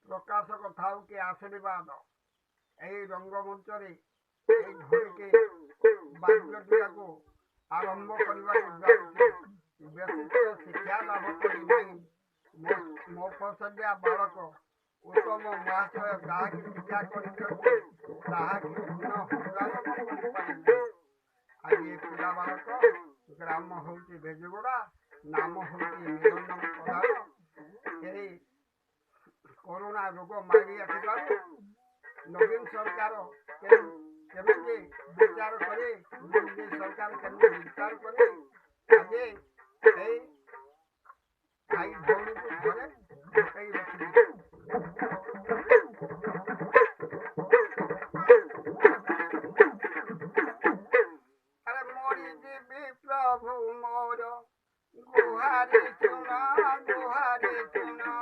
ପ୍ରକାଶକ ଥାଉ କି ଆଶୀର୍ବାଦ ଏହି ରଙ୍ଗମଞ୍ଚରେ এই ধরিকে ବାକ୍ୟଟିକୁ ଆରମ୍ଭ କରିବାକୁ ଯାଉଛି। ବ୍ୟତୀତ ଶିକ୍ଷା ଲାଭ କରି ନାହିଁ ମୋ ଫସଲିଆ ବାଳକ ଉତ୍ତମ ମହାଶୟ ଯାହାକି ଶିକ୍ଷା କରିଛନ୍ତି ତାହାକି ପୂର୍ଣ୍ଣ ହୃଦୟ କରିପାରିବେ। ଆଜି ଏ ପିଲା ବାଳକ ଗ୍ରାମ ହେଉଛି ଭେଜଗୋଡ଼ା, ନାମ ହେଉଛି ନିରଞ୍ଜନ ପ୍ରଧାନ। ଏହି କରୋନା ରୋଗ ମାରି ଆସିବାରୁ ନବୀନ ସରକାର କେମିତି ବିଚାର କରି ମୋଦି ସରକାର କେମିତି ବିଚାର କରି ଆଜି এই ଭାଇ ଭଉଣୀକୁ ଘରେ ଢକାଇ ରଖିବେ। ଆରେ ମରି ଯିବି ପ୍ରଭୁ ମୋର ଗୁହାରି ଚୁନା ଗୁହାରି ଚୁନା